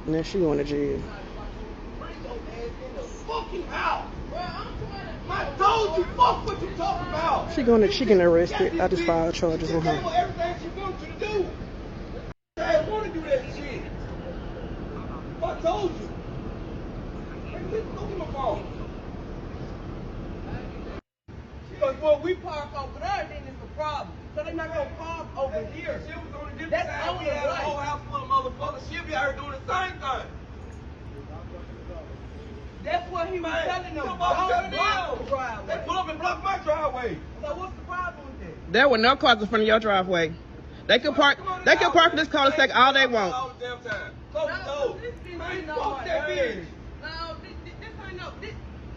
Now she going to jail. Bring your ass in the fucking house. I told you, fuck what you talking about. She getting arrested. I just filed charges on her. Everything she wants you to do. I want to do that shit. I told you. Look at my phone. Because when we park over there, then it's a problem. So they're not gonna park over here. She was on the different side. That's only the whole house full of motherfuckers. She'll be out here doing the same thing. That's what he was telling them. Don't block the driveway. They pull up and block my driveway. So what's the problem with that? There were no cars in front of your driveway. They can park. They can park in this cul-de-sac all they want. All the damn time. Close the door. Man, fuck that bitch. No, this ain't no.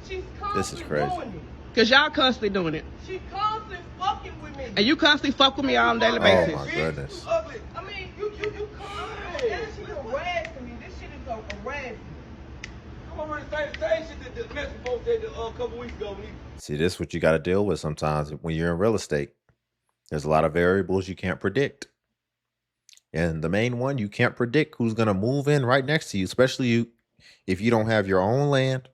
She's constantly doing it. Cause y'all constantly doing it. She constantly fucking with me. And you constantly fuck with me on a daily basis. Oh my goodness. I mean, you constantly. And she's harassing me. This shit is a harassment. I'm already saying the same shit that the Mexican folks said a couple weeks ago. See, this is what you got to deal with sometimes when you're in real estate. There's a lot of variables you can't predict. And the main one, you can't predict who's going to move in right next to you, especially if you don't have your own land.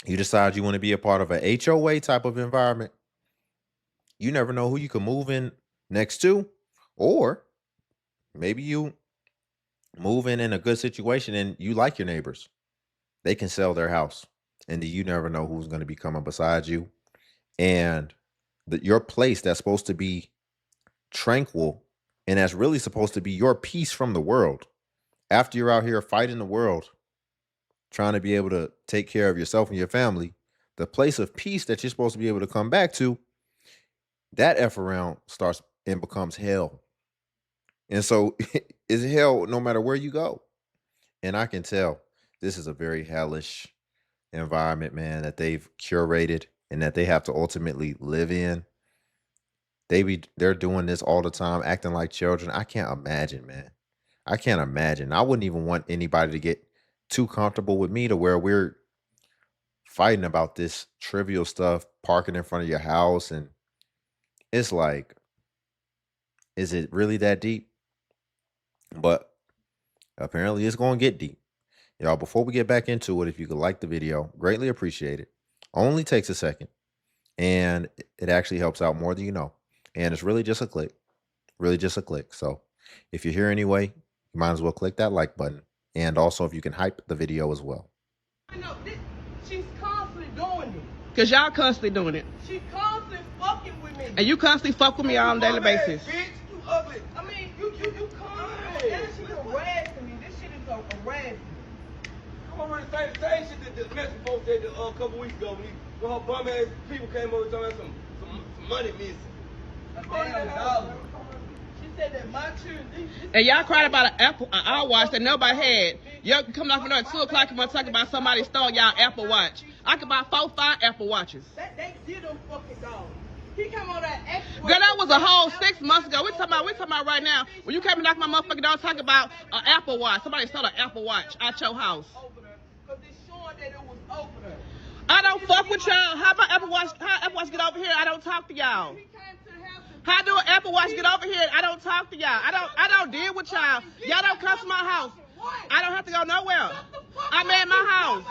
You decide you want to be a part of a HOA type of environment. You never know who you can move in next to, or maybe you move in a good situation and you like your neighbors. They can sell their house, and you never know who's going to be coming beside you. And your place that's supposed to be tranquil and that's really supposed to be your peace from the world. After you're out here fighting the world, trying to be able to take care of yourself and your family, the place of peace that you're supposed to be able to come back to, that F around starts and becomes hell. And so it's hell no matter where you go. And I can tell this is a very hellish environment, man, that they've curated and that they have to ultimately live in. They're doing this all the time, acting like children. I can't imagine, man. I can't imagine. I wouldn't even want anybody to get too comfortable with me to where we're fighting about this trivial stuff, parking in front of your house. And it's like, is it really that deep? But apparently it's going to get deep. Y'all, before we get back into it, if you could like the video, greatly appreciate it. Only takes a second. And it actually helps out more than you know. And it's really just a click. Really just a click. So if you're here anyway, you might as well click that like button. And also if you can hype the video as well. I know, she's constantly doing it. Cause y'all constantly doing it. She constantly fucking with me. And you constantly fuck with me on a daily basis. Bitch, you ugly. I mean, you constantly. And she's harassing me. This shit is a harassment. I'm already saying the same shit that the Mexican folks said a couple weeks ago when her bum ass people came over talking about some money missing. $1,000. She said that my children. And y'all cried about an Apple Watch that nobody had. Y'all can come off another 2 o'clock and want to talk about somebody stole y'all Apple Watch. I could buy 4, 5 Apple Watches. They did them fucking dogs. He came on that extra. Girl, that was a whole 6 months ago. We talking about right now. When you came and knocked my motherfucking door talking about an Apple Watch. Somebody stole an Apple Watch out your house. Because it's showing that it was over there. I don't fuck with y'all. How about Apple Watch? How Apple Watch get over here? I don't talk to y'all. How do an Apple Watch get over here? I don't talk to y'all. I don't deal with y'all. Y'all don't come to my house. I don't have to go nowhere. I'm at my house.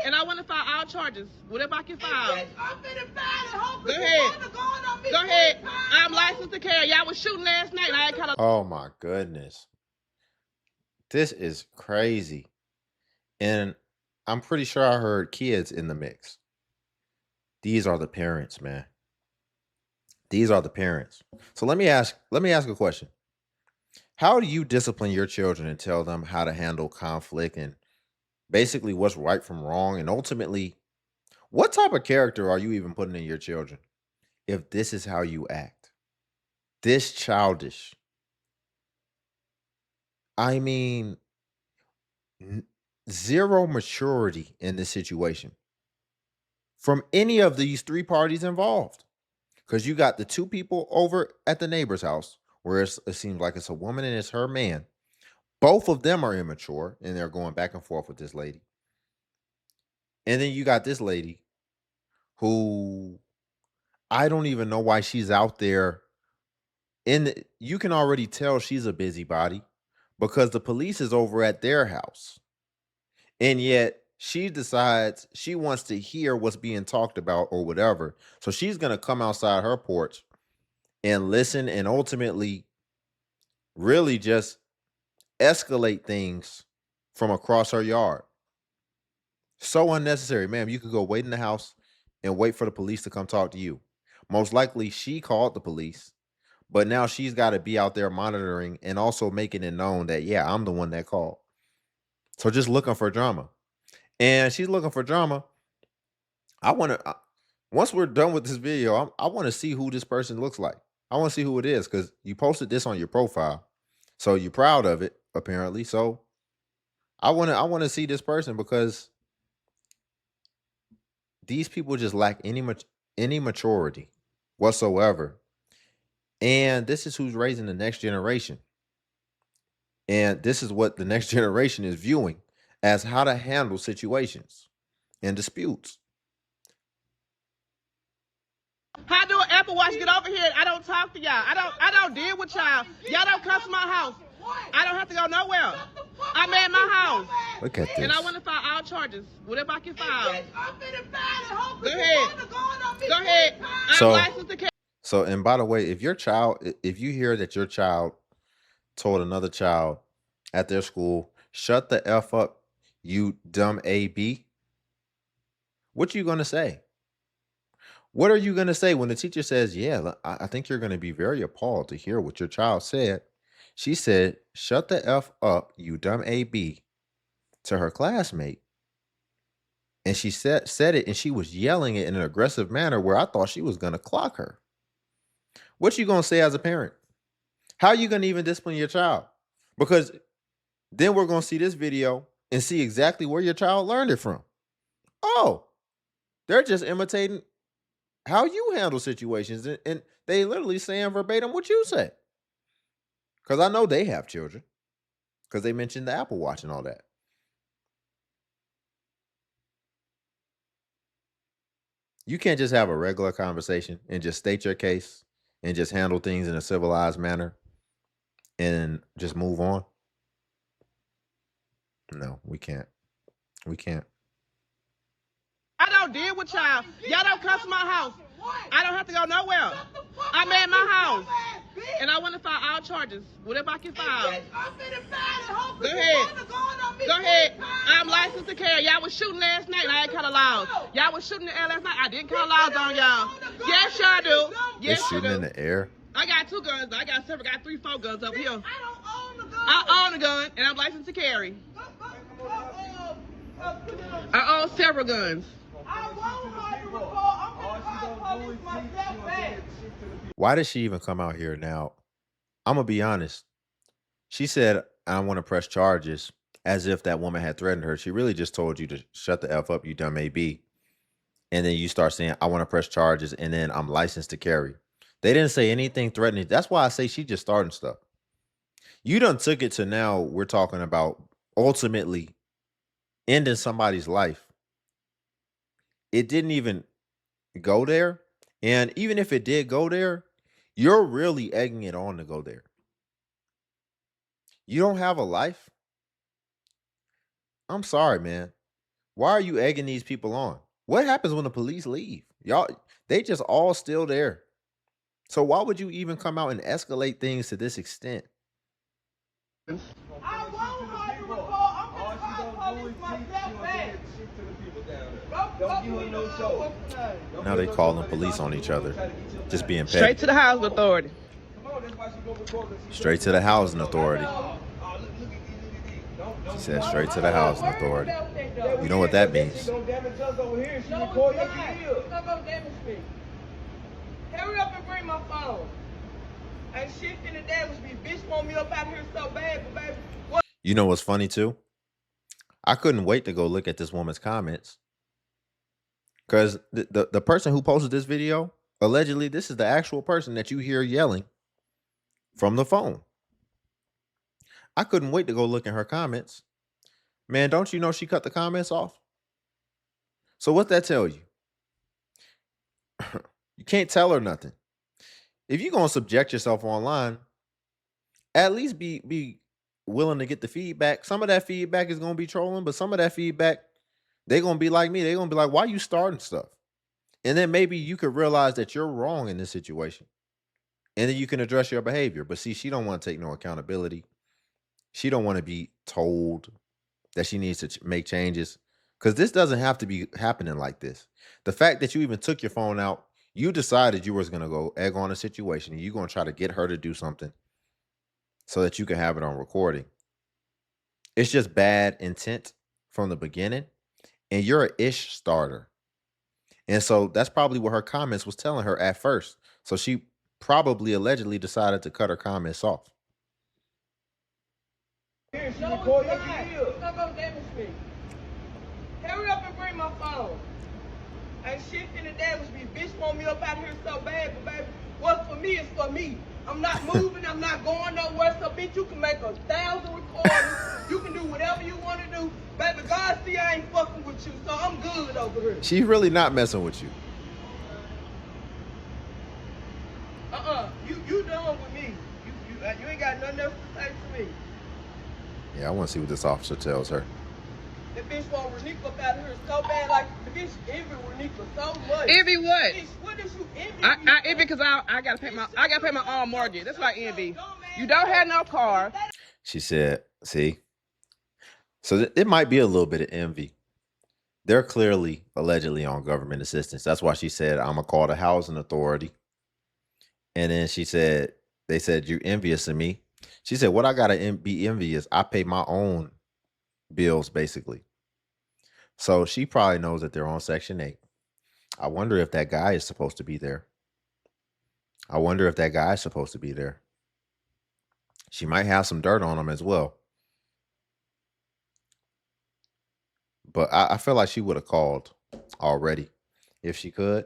And I want to file all charges. Whatever I can file. Go ahead. Go ahead. I'm licensed to carry. Y'all was shooting last night and I ain't kind of. Oh my goodness. This is crazy. And I'm pretty sure I heard kids in the mix. These are the parents, man. These are the parents. So let me ask a question. How do you discipline your children and tell them how to handle conflict and basically what's right from wrong? And ultimately, what type of character are you even putting in your children if this is how you act? This childish. I mean, zero maturity in this situation from any of these 3 parties involved. Because you got the 2 people over at the neighbor's house where it seems like it's a woman and it's her man. Both of them are immature and they're going back and forth with this lady. And then you got this lady who I don't even know why she's out there. You can already tell she's a busybody, because the police is over at their house. And yet she decides she wants to hear what's being talked about or whatever. So she's going to come outside her porch and listen and ultimately really just escalate things from across her yard. So unnecessary, ma'am. You could go wait in the house and wait for the police to come talk to you. Most likely she called the police, but now she's got to be out there monitoring and also making it known that, yeah, I'm the one that called. So just looking for drama. And she's looking for drama. I want to, once we're done with this video, I want to see who this person looks like. I want to see who it is because you posted this on your profile. So you're proud of it, apparently. So I want to see this person because these people just lack any maturity whatsoever. And this is who's raising the next generation. And this is what the next generation is viewing as how to handle situations and disputes. How do an Apple Watch get over here? I don't talk to y'all. I don't deal with y'all. Y'all don't come to my house. I don't have to go nowhere. I'm at my house. Look at this. And I want to file all charges. Whatever I can file. Go ahead. Go ahead. I'm licensed to carry. So, and by the way, if you hear that your child told another child at their school, shut the F up, you dumb AB, what you going to say? What are you going to say when the teacher says, yeah, I think you're going to be very appalled to hear what your child said. She said, shut the F up, you dumb AB, to her classmate. And she said it, and she was yelling it in an aggressive manner where I thought she was going to clock her. What you going to say as a parent? How are you going to even discipline your child? Because then we're going to see this video and see exactly where your child learned it from. Oh, they're just imitating how you handle situations. And they literally saying verbatim what you say. Because I know they have children. Because they mentioned the Apple Watch and all that. You can't just have a regular conversation and just state your case and just handle things in a civilized manner and just move on. No, we can't. We can't. I don't deal with y'all. Y'all don't come to my house. I don't have to go nowhere. I'm at my house. And I want to file all charges. Whatever I can file. Go ahead. Go ahead. I'm licensed to carry. Y'all was shooting last night and I ain't call laws. Y'all was shooting in the air last night. I didn't call laws on y'all. Yes, y'all do. Yes, They're shooting in the air. I got 2 guns. I got 3, 4 guns over here. I own a gun and I'm licensed to carry. I own several guns. Why did she even come out here now? I'm going to be honest. She said, I want to press charges as if that woman had threatened her. She really just told you to shut the F up, you dumb AB. And then you start saying, I want to press charges and then I'm licensed to carry. They didn't say anything threatening. That's why I say she just starting stuff. You done took it to now we're talking about ultimately ending somebody's life. It didn't even go there. And even if it did go there, you're really egging it on to go there. You don't have a life? I'm sorry, man. Why are you egging these people on? What happens when the police leave? Y'all, they just all still there. So why would you even come out and escalate things to this extent? Now they calling police on each other. Just being petty. Straight to the housing authority. Straight to the housing authority. She said straight to the housing authority. You know what that means. Hurry up and bring my phone. Ain't shit in the damage me. Bitch want me up out here so bad, but baby. What? You know what's funny too? I couldn't wait to go look at this woman's comments. Because the person who posted this video, allegedly, this is the actual person that you hear yelling from the phone. I couldn't wait to go look in her comments. Man, don't you know she cut the comments off? So what that tell you? You can't tell her nothing. If you're going to subject yourself online, at least be willing to get the feedback. Some of that feedback is gonna be trolling, but some of that feedback, they're gonna be like me. They're gonna be like, why you starting stuff? And then maybe you could realize that you're wrong in this situation. And then you can address your behavior. But see, she don't want to take no accountability. She don't want to be told that she needs to make changes. Because this doesn't have to be happening like this. The fact that you even took your phone out, you decided you was gonna go egg on a situation and you're gonna try to get her to do something so that you can have it on recording. It's just bad intent from the beginning, and you're an ish starter. And so that's probably what her comments was telling her at first. So she probably allegedly decided to cut her comments off. Here, she No, it's recording not. like you. It's not gonna damage me. Hurry up and bring my phone. Ain't shit finna damage me. Bitch want me up out here so bad, but baby, what's for me is for me. I'm not moving, I'm not going nowhere, so bitch, you can make 1,000 recordings. You can do whatever you want to do. Baby, God see I ain't fucking with you, so I'm good over here. She's really not messing with you. You done with me. You ain't got nothing else to say to me. Yeah, I want to see what this officer tells her. The bitch want Renika up out here so bad, like the bitch envy Renika so much. Envy what? Bitch, what is you envy? I envy because I gotta pay my own mortgage. That's why I envy. You don't have no car. She said, see? So it might be a little bit of envy. They're clearly, allegedly on government assistance. That's why she said, I'm going to call the housing authority. And then she said, they said, you're envious of me. She said, what I got to be envious, I pay my own bills, basically. So she probably knows that they're on Section 8. I wonder if that guy is supposed to be there. She might have some dirt on him as well. But I feel like she would have called already if she could.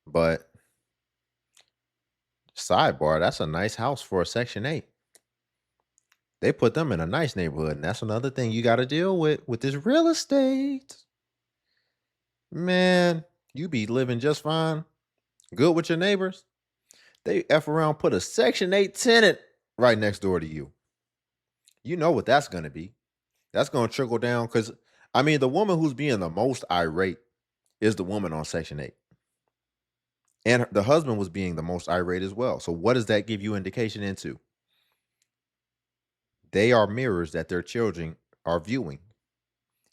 But sidebar, that's a nice house for a Section 8. They put them in a nice neighborhood, and that's another thing you got to deal with this real estate. Man, you be living just fine, good with your neighbors. They F around, put a Section 8 tenant right next door to you. You know what that's going to be. That's going to trickle down because, I mean, the woman who's being the most irate is the woman on Section 8. And the husband was being the most irate as well. So what does that give you indication into? They are mirrors that their children are viewing.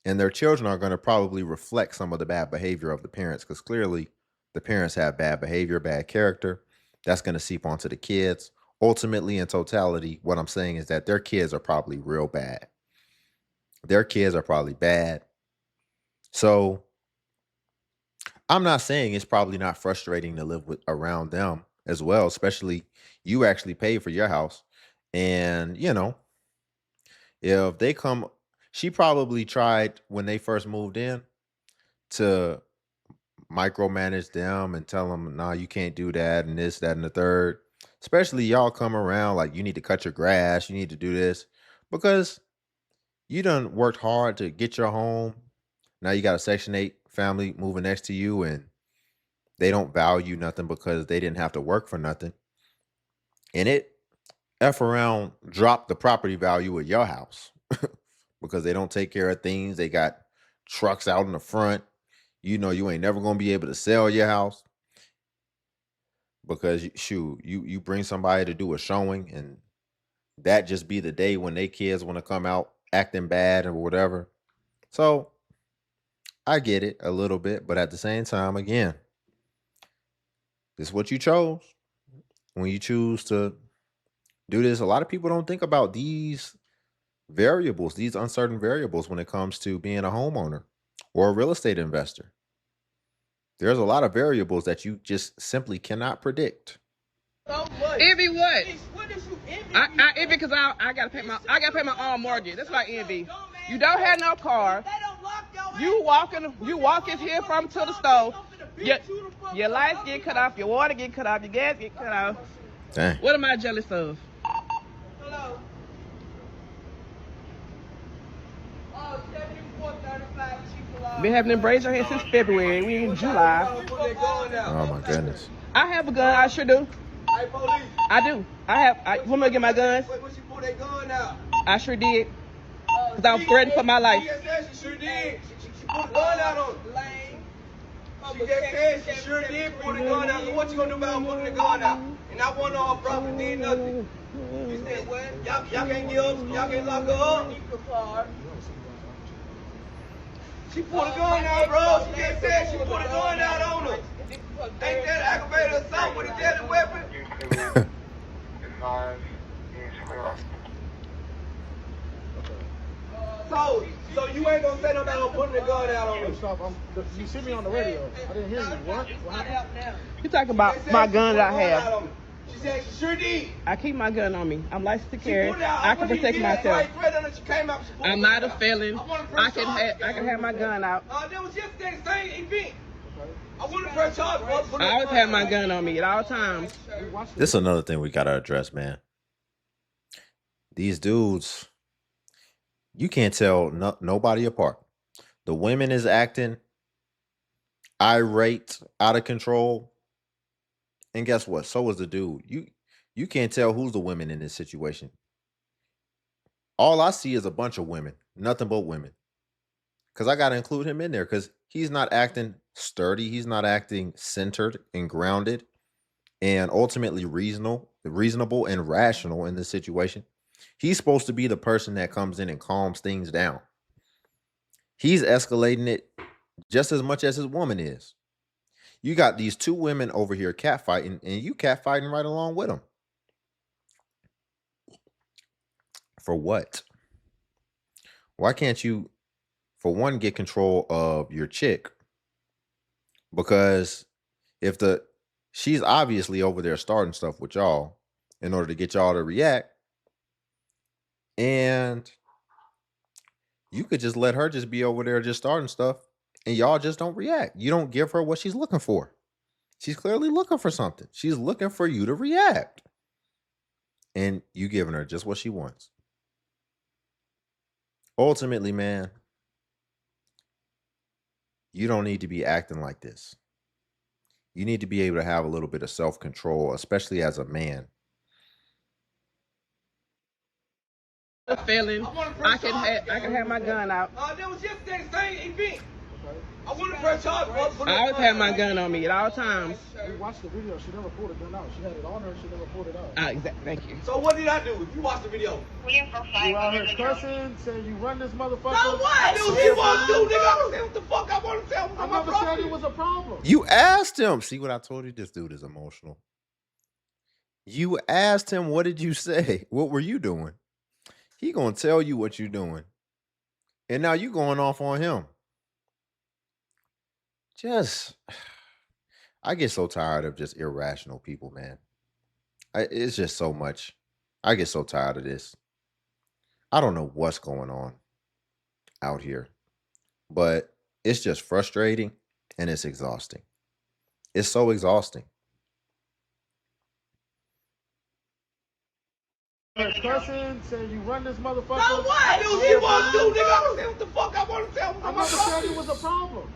And their children are going to probably reflect some of the bad behavior of the parents because clearly the parents have bad behavior, bad character. That's going to seep onto the kids. Ultimately, in totality, what I'm saying is that their kids are probably real bad. Their kids are probably bad. So I'm not saying it's probably not frustrating to live around them as well, especially you actually pay for your house. And, you know, if they come, she probably tried when they first moved in to micromanage them and tell them, nah, you can't do that and this, that, and the third. Especially y'all come around like you need to cut your grass, you need to do this because you done worked hard to get your home. Now you got a Section 8 family moving next to you and they don't value nothing because they didn't have to work for nothing. And it F around drop the property value of your house because they don't take care of things. They got trucks out in the front. You know, you ain't never going to be able to sell your house because you bring somebody to do a showing and that just be the day when they kids want to come out acting bad or whatever. So I get it a little bit, but at the same time, again, this is what you chose. When you choose to do this, a lot of people don't think about these variables, these uncertain variables when it comes to being a homeowner or a real estate investor. There's a lot of variables that you just simply cannot predict. Envy what? What is you envy? I envy because I gotta pay my own mortgage. That's why I envy. You don't have no car. You walking here from to the stove. Your lights get cut off, your water get cut off, your gas get cut off. Dang. What am I jealous of? Hello. Been having them braids on here since February. We in July. Oh my goodness. I have a gun. I sure do. I do. Want me to get my guns? pulled their gun out. I sure did. Because I was threatened for my life. She just said she sure did. She pulled the gun out on her. She just said she sure did pull the gun out. So what you gonna do about pulling the gun out? And I want her property, did nothing. You said what? Y'all can't give up, y'all can't lock her up. She pulled the gun out, bro. She just said she pulled the gun out on her. Ain't that aggravated assault with a deadly weapon? So you ain't gonna say nothing about putting the gun out on her? Stop. You see me on the radio. I didn't hear you. What? You talking about my gun that I have. She said she sure did. I keep my gun on me. I'm licensed to carry. She put it out. I can protect myself. She came out, she I'm not a felon. I can have my gun out. That was yesterday, the same event. I want to press charge. I always have my gun on me at all times. This is another thing we gotta address, man. These dudes, you can't tell nobody apart. The women is acting irate, out of control. And guess what? So is the dude. You can't tell who's the women in this situation. All I see is a bunch of women, nothing but women. Because I got to include him in there because he's not acting sturdy. He's not acting centered and grounded and ultimately reasonable and rational in this situation. He's supposed to be the person that comes in and calms things down. He's escalating it just as much as his woman is. You got these two women over here catfighting, and you catfighting right along with them. For what? Why can't you, for one, get control of your chick? Because she's obviously over there starting stuff with y'all in order to get y'all to react. And you could just let her just be over there just starting stuff and y'all just don't react. You don't give her what she's looking for. She's clearly looking for something. She's looking for you to react. And you giving her just what she wants. Ultimately, man, you don't need to be acting like this. You need to be able to have a little bit of self-control, especially as a man. A felon. I can have my gun out. That was yesterday, the same event. I want to press charge. I always have my gun on me at all times. We watched the video. She never pulled a gun out. She had it on her. She never pulled it out. Exactly. Thank you. So what did I do? If you watch the video, You out here cussing, saying you run this motherfucker. so what? I do what you want to do, nigga. I'm saying what the fuck I want to tell. I never said it was a problem. You asked him. See what I told you? This dude is emotional. You asked him, what did you say? What were you doing? He gonna tell you what you're doing. And now you going off on him. I get so tired of just irrational people, man. It's just so much. I get so tired of this. I don't know what's going on out here, but it's just frustrating and it's exhausting. It's so exhausting. Cussing, saying you run this motherfucker. So what? I do what you want to do, nigga. I'm saying what the fuck I want to tell. I never said it was a problem.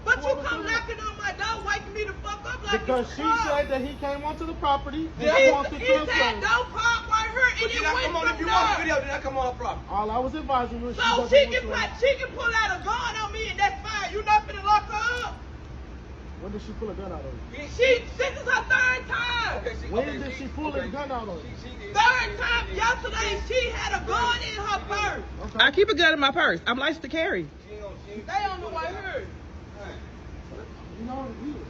But you come knocking on my door, waking me the fuck up like Because she said that he came onto the property and he wants to said transfer. don't park right here and did I come on, if you watch the video, did I come on property? All I was advising you is So she can pull out a gun on me and that's fine. You not finna lock her up. When did she pull a gun out on you? This is her third time. When did she pull a gun out on you? Third time. Yesterday she had a gun in her purse. Okay. I keep a gun in my purse. I'm licensed to carry. They on the way here. You know what it is.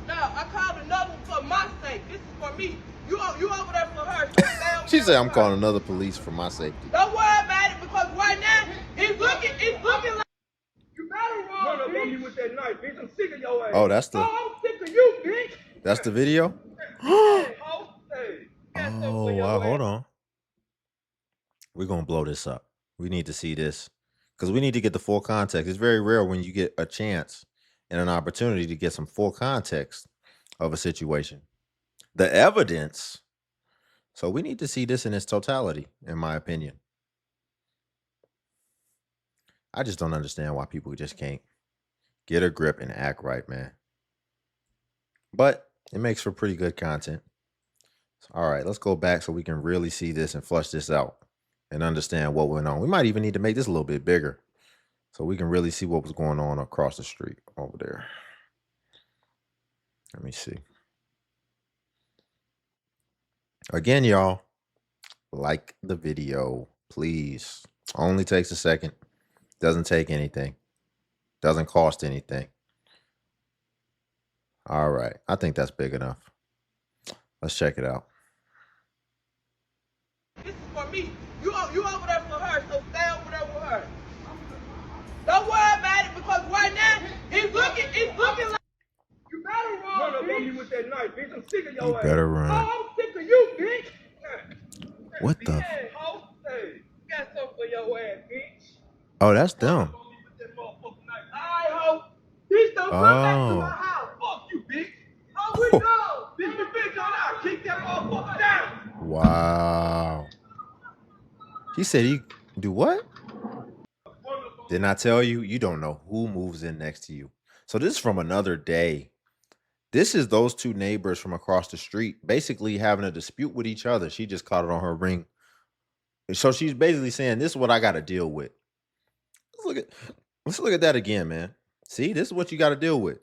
Now, I called another one for my sake. This is for me. You over there for her. So She said, I'm calling another police for my safety. don't worry about it because right now, it's looking like you better run, bitch. Me with that knife, bitch. I'm sick of your ass. Oh, I'm sick of you, bitch. that's the video? Hey. Hold on. We're going to blow this up. We need to see this because we need to get the full context. It's very rare when you get a chance and an opportunity to get some full context of a situation. The evidence. So we need to see this in its totality, in my opinion. I just don't understand why people just can't get a grip and act right, man. But it makes for pretty good content. All right, let's go back so we can really see this and flush this out and understand what went on. We might even need to make this a little bit bigger so we can really see what was going on across the street over there. Let me see. Again, y'all, like the video, please. Only takes a second. Doesn't take anything. Doesn't cost anything. All right. I think that's big enough. Let's check it out. This is for me. You over there for her, so stay over there with her. Don't worry about it because right now it's looking like you better run up on me with that knife, bitch. I'm sick of your ass. You better run. Oh, I'm sick of you, bitch. What the? Hey, ho, hey, got something for your ass, bitch. Oh, that's dumb. Alright, ho. Bitch, don't come back to my house. Fuck you, bitch. Oh, we go. Bitch, the bitch on out. Kick that motherfucker down. Wow. He said he do what? Didn't I tell you? You don't know who moves in next to you. So this is from another day. This is those two neighbors from across the street basically having a dispute with each other. She just caught it on her ring. So she's basically saying, this is what I got to deal with. Let's look at that again, man. See, this is what you got to deal with.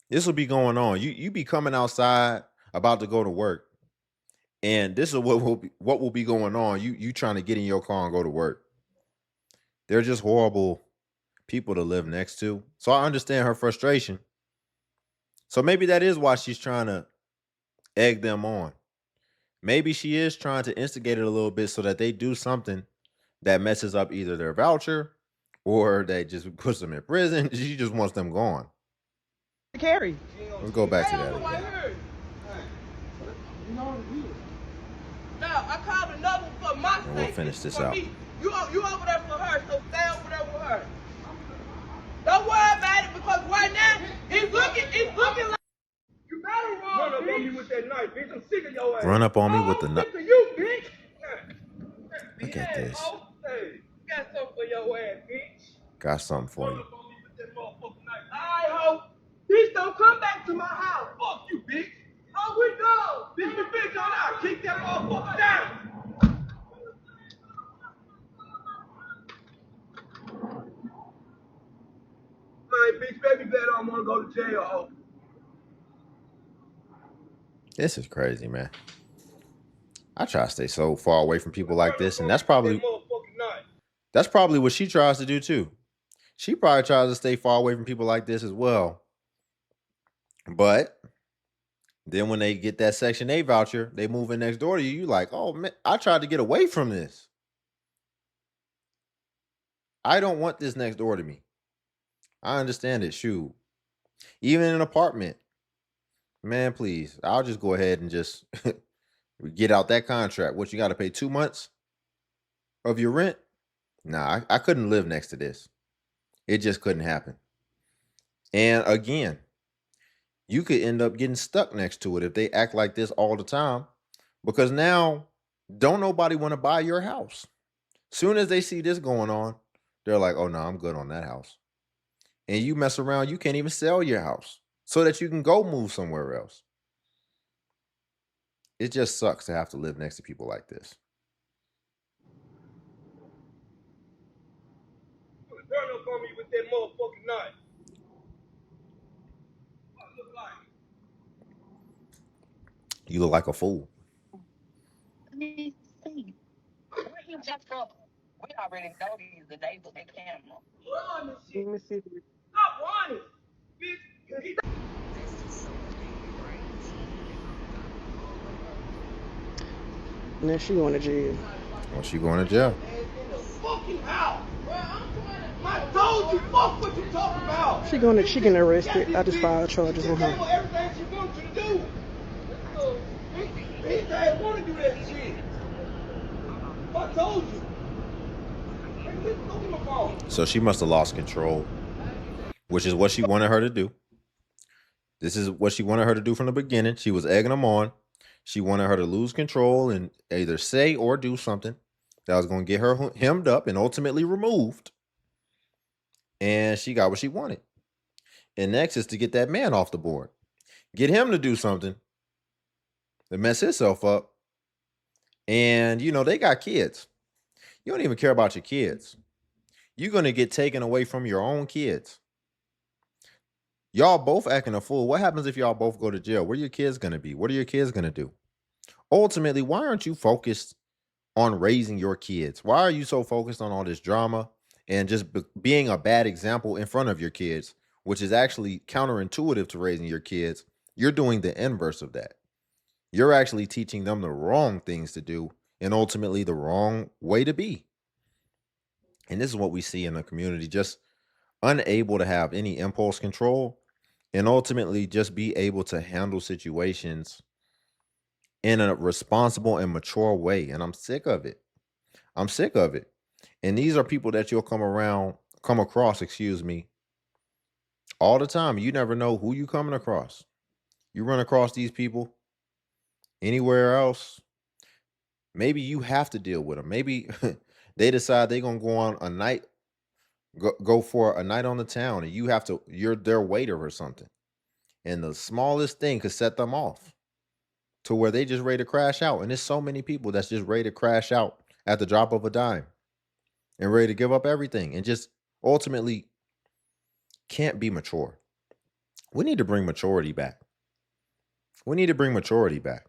This will be going on. You be coming outside about to go to work. And this is what will be going on. You trying to get in your car and go to work. They're just horrible people to live next to. So I understand her frustration. So maybe that is why she's trying to egg them on. Maybe she is trying to instigate it a little bit so that they do something that messes up either their voucher or they just puts them in prison. She just wants them gone. Carrie. Let's go back to that again. Now, I called another one for my sake. And we'll finish this out. You over there for her, so stay over there with her. Don't worry about it because right now it's looking like you better run up on me with that knife, bitch. I'm sick of your ass. Run up on me with the knife. I'm sick of you, bitch. Look at this. Hey, got something for your ass, bitch. Got something for you. Run up on me with that motherfucking knife. Alright, ho. Bitch, don't come back to my house. Fuck you, bitch. Oh, we go. Bitch, the bitch on out. Kick that motherfucker down. My bitch, baby, glad I don't want to go to jail, ho. This is crazy, man. I try to stay so far away from people like this, and that's probably what she tries to do too. She probably tries to stay far away from people like this as well. But then when they get that Section 8 voucher, they move in next door to you. You like, oh man, I tried to get away from this. I don't want this next door to me. I understand it. Shoot. Even in an apartment. Man, please. I'll just go ahead and just get out that contract. What, you got to pay 2 months of your rent? Nah, I couldn't live next to this. It just couldn't happen. And again, you could end up getting stuck next to it if they act like this all the time. Because now, don't nobody want to buy your house. Soon as they see this going on, they're like, oh, no, I'm good on that house. And you mess around, you can't even sell your house so that you can go move somewhere else. It just sucks to have to live next to people like this. Run up on me with that motherfucking knife. What I look like? You look like a fool. Let me see. Where he just from? We already know these the neighbors and camera. Run this shit. Let me see. Stop running, bitch. Now she going to jail. Well, she going to jail. In the fucking house. I told you, fuck what you talking about. She getting arrested. I just filed charges on her. Everything she wants you to do. Bitch, I didn't want to do that shit. I told you. So she must have lost control, which is what she wanted her to do. This is what she wanted her to do from the beginning. She was egging them on. She wanted her to lose control and either say or do something that was going to get her hemmed up and ultimately removed. And she got what she wanted. And next is to get that man off the board. Get him to do something to mess himself up. And, they got kids. You don't even care about your kids. You're going to get taken away from your own kids. Y'all both acting a fool. What happens if y'all both go to jail? Where are your kids going to be? What are your kids going to do? Ultimately, why aren't you focused on raising your kids? Why are you so focused on all this drama and just being a bad example in front of your kids, which is actually counterintuitive to raising your kids? You're doing the inverse of that. You're actually teaching them the wrong things to do and ultimately the wrong way to be. And this is what we see in the community, just unable to have any impulse control and ultimately just be able to handle situations in a responsible and mature way. And I'm sick of it. I'm sick of it. And these are people that you'll come across, all the time. You never know who you coming across. You run across these people anywhere else, maybe you have to deal with them. Maybe they decide they're gonna go on a night, go for a night on the town, and you're their waiter or something. And the smallest thing could set them off to where they just ready to crash out. And there's so many people that's just ready to crash out at the drop of a dime and ready to give up everything and just ultimately can't be mature. We need to bring maturity back. We need to bring maturity back.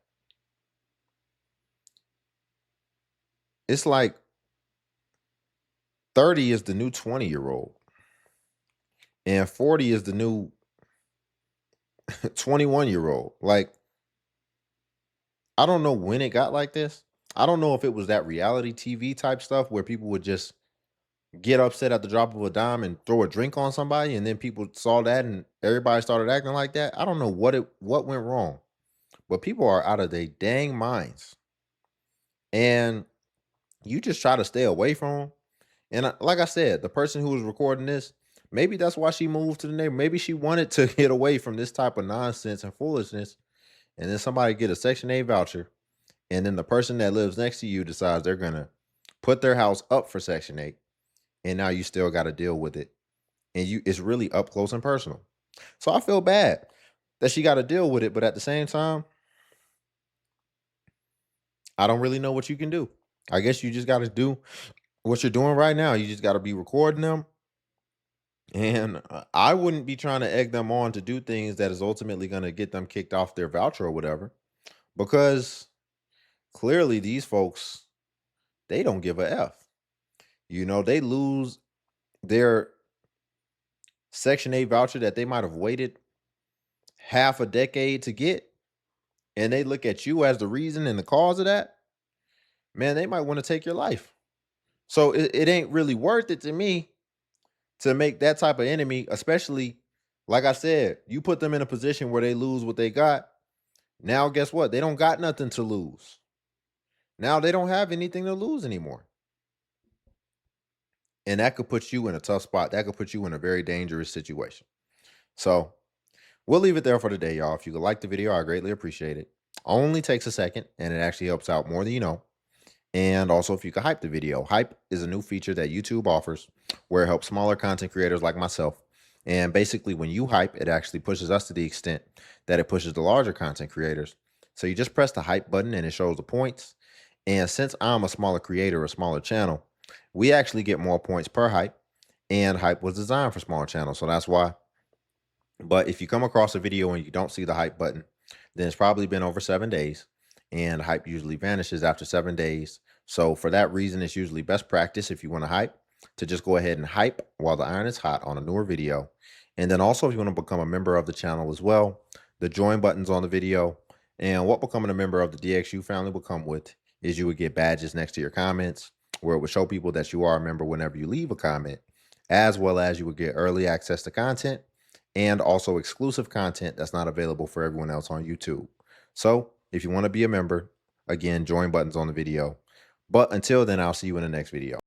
It's like 30 is the new 20-year-old and 40 is the new 21-year-old. Like, I don't know when it got like this. I don't know if it was that reality TV type stuff where people would just get upset at the drop of a dime and throw a drink on somebody, and then people saw that and everybody started acting like that. I don't know what went wrong, but people are out of their dang minds. And you just try to stay away from them. And like I said, the person who was recording this, maybe that's why she moved to the neighborhood. Maybe she wanted to get away from this type of nonsense and foolishness. And then somebody get a Section 8 voucher. And then the person that lives next to you decides they're going to put their house up for Section 8. And now you still got to deal with it. And it's really up close and personal. So I feel bad that she got to deal with it. But at the same time, I don't really know what you can do. I guess you just got to do what you're doing right now. You just got to be recording them. And I wouldn't be trying to egg them on to do things that is ultimately going to get them kicked off their voucher or whatever. Because clearly these folks, they don't give a F. They lose their Section 8 voucher that they might have waited half a decade to get. And they look at you as the reason and the cause of that. Man, they might want to take your life. So it ain't really worth it to me to make that type of enemy, especially, like I said, you put them in a position where they lose what they got. Now, guess what? They don't got nothing to lose. Now they don't have anything to lose anymore. And that could put you in a tough spot. That could put you in a very dangerous situation. So we'll leave it there for today, y'all. If you could like the video, I greatly appreciate it. Only takes a second, and it actually helps out more than you know. And also, if you could hype the video. Hype is a new feature that YouTube offers where it helps smaller content creators like myself. And basically, when you hype, it actually pushes us to the extent that it pushes the larger content creators. So you just press the hype button and it shows the points. And since I'm a smaller creator, a smaller channel, we actually get more points per hype. And hype was designed for smaller channels. So that's why. But if you come across a video and you don't see the hype button, then it's probably been over 7 days. And hype usually vanishes after 7 days. So for that reason, it's usually best practice if you want to hype to just go ahead and hype while the iron is hot on a newer video. And then also if you want to become a member of the channel as well, the join button's on the video. And what becoming a member of the DXU family will come with is you would get badges next to your comments where it would show people that you are a member whenever you leave a comment, as well as you would get early access to content and also exclusive content that's not available for everyone else on YouTube. So if you want to be a member, again, join buttons on the video. But until then, I'll see you in the next video.